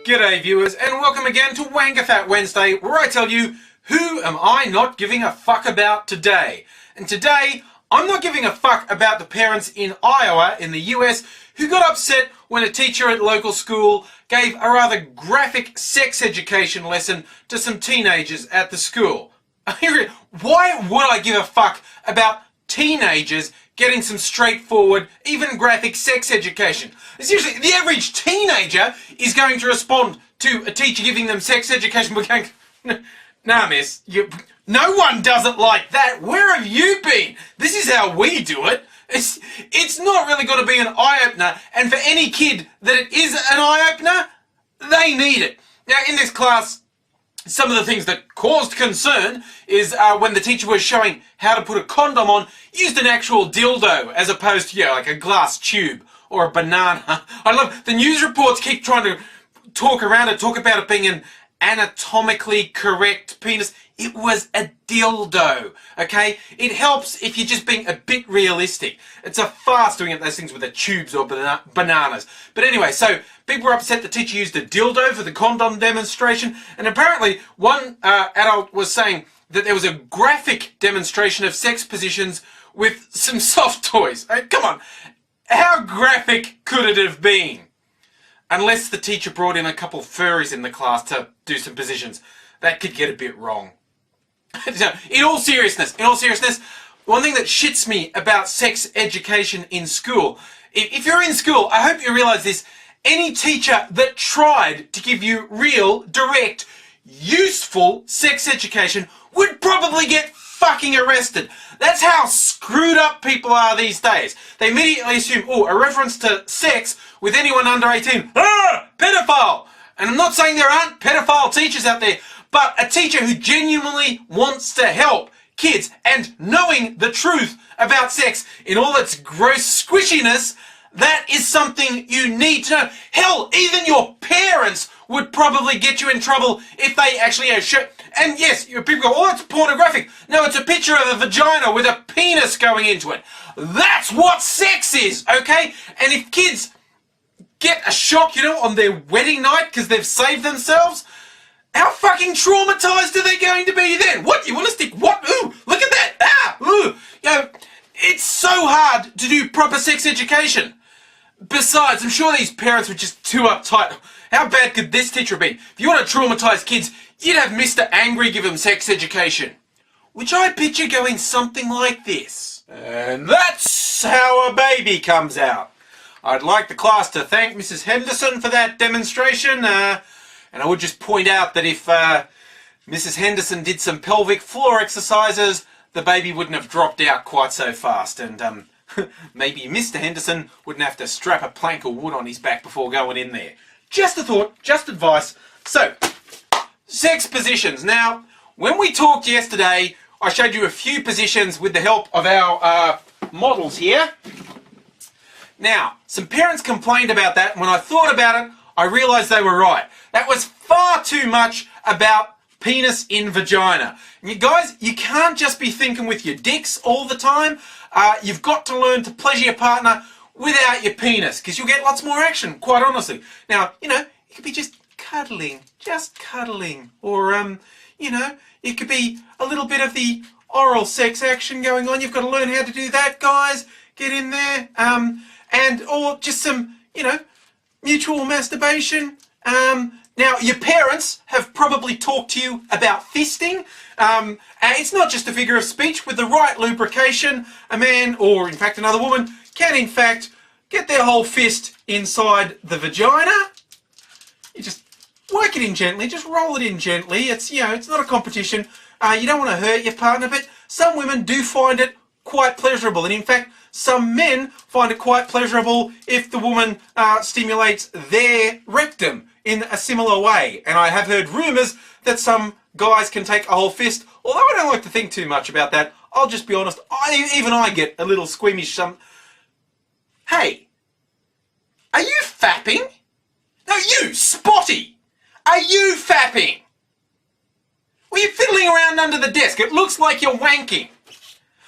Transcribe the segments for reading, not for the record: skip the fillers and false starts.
G'day viewers and welcome again to WAINGAFAT Wednesday, where I tell you who am I not giving a fuck about today. And today I'm not giving a fuck about the parents in Iowa in the US who got upset when a teacher at local school gave a rather graphic sex education lesson to some teenagers at the school. Why would I give a fuck about teenagers getting some straightforward, even graphic sex education? Seriously, the average teenager is going to respond to a teacher giving them sex education by going, nah miss, no one does it like that. Where have you been? This is how we do it. It's not really going to be an eye-opener, and for any kid that it is an eye-opener, they need it. Now in this class, some of the things that caused concern is when the teacher was showing how to put a condom on, used an actual dildo as opposed to, like a glass tube or a banana. I love, the news reports keep trying to talk around it, talk about it being an anatomically correct penis. It was a dildo, okay? It helps if you're just being a bit realistic. It's a farce doing those things with the tubes or bananas. But anyway, so people were upset the teacher used a dildo for the condom demonstration, and apparently one adult was saying that there was a graphic demonstration of sex positions with some soft toys. Come on, how graphic could it have been? Unless the teacher brought in a couple of furries in the class to do some positions. That could get a bit wrong. In all seriousness, one thing that shits me about sex education in school, if you're in school, I hope you realise this, any teacher that tried to give you real, direct, useful sex education would probably get fucking arrested. That's how screwed up people are these days. They immediately assume, oh, a reference to sex with anyone under 18, pedophile! And I'm not saying there aren't pedophile teachers out there, but a teacher who genuinely wants to help kids and knowing the truth about sex in all its gross squishiness, that is something you need to know. Hell, even your parents would probably get you in trouble if they actually show. And yes, people go, oh, it's pornographic. No, it's a picture of a vagina with a penis going into it. That's what sex is, okay? And if kids get a shock, on their wedding night because they've saved themselves, how fucking traumatized are they going to be then? What? You want to stick what? Ooh, look at that. Ah, ooh. It's so hard to do proper sex education. Besides, I'm sure these parents were just too uptight. How bad could this teacher be? If you want to traumatize kids, you'd have Mr. Angry give them sex education. Which I picture going something like this. And that's how a baby comes out. I'd like the class to thank Mrs. Henderson for that demonstration. And I would just point out that if Mrs. Henderson did some pelvic floor exercises, the baby wouldn't have dropped out quite so fast. And maybe Mr. Henderson wouldn't have to strap a plank of wood on his back before going in there. Just a thought, just advice. So, sex positions. Now, when we talked yesterday, I showed you a few positions with the help of our models here. Now, some parents complained about that, and when I thought about it, I realised they were right. That was far too much about penis in vagina. And you guys, you can't just be thinking with your dicks all the time. You've got to learn to pleasure your partner without your penis, because you'll get lots more action, quite honestly. Now, it could be just cuddling, or, it could be a little bit of the oral sex action going on. You've got to learn how to do that, guys. Get in there. Or just some, mutual masturbation. Now, your parents have probably talked to you about fisting. It's not just a figure of speech. With the right lubrication, a man, or in fact another woman, can in fact get their whole fist inside the vagina. You just work it in gently, just roll it in gently. It's, it's not a competition. You don't want to hurt your partner, but some women do find it quite pleasurable. And in fact, some men find it quite pleasurable if the woman stimulates their rectum in a similar way. And I have heard rumours that some guys can take a whole fist. Although I don't like to think too much about that, I'll just be honest, even I get a little squeamish. Hey, are you fapping? No, you, Spotty! Are you fapping? Well, you're fiddling around under the desk. It looks like you're wanking.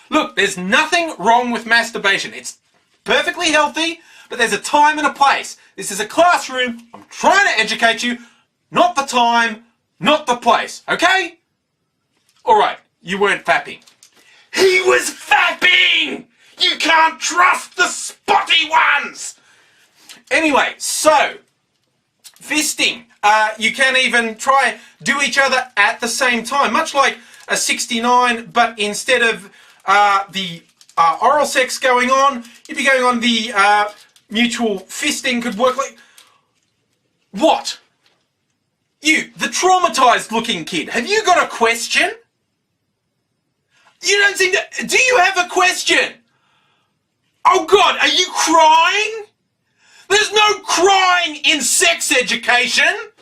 Look, there's nothing wrong with masturbation. It's perfectly healthy, but there's a time and a place. This is a classroom. I'm trying to educate you. Not the time, not the place, okay? Alright, you weren't fapping. He was fapping! You can't trust the spotty ones! Anyway, so, fisting. You can even try do each other at the same time, much like a 69, but instead of the oral sex going on, you'd be going on the mutual fisting could work like... What? You, the traumatized looking kid, have you got a question? You don't seem to... Do you have a question? Oh God, are you crying? There's no crying in sex education.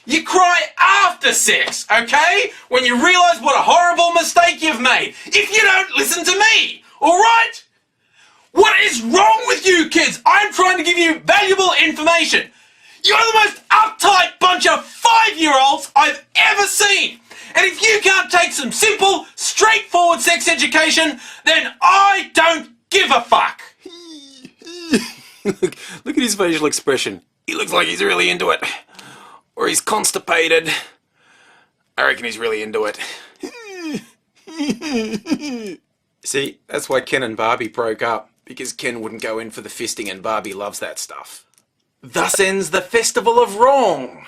You cry after sex, okay? When you realise what a horrible mistake you've made. If you don't listen to me, alright? What is wrong with you kids? I'm trying to give you valuable information. You're the most uptight bunch of 5-year-olds I've ever seen. And if you can't take some simple, straightforward sex education, then I don't give a fuck. Look at his facial expression. He looks like he's really into it. Or he's constipated. I reckon he's really into it. See, that's why Ken and Barbie broke up. Because Ken wouldn't go in for the fisting and Barbie loves that stuff. Thus ends the Festival of Wrong.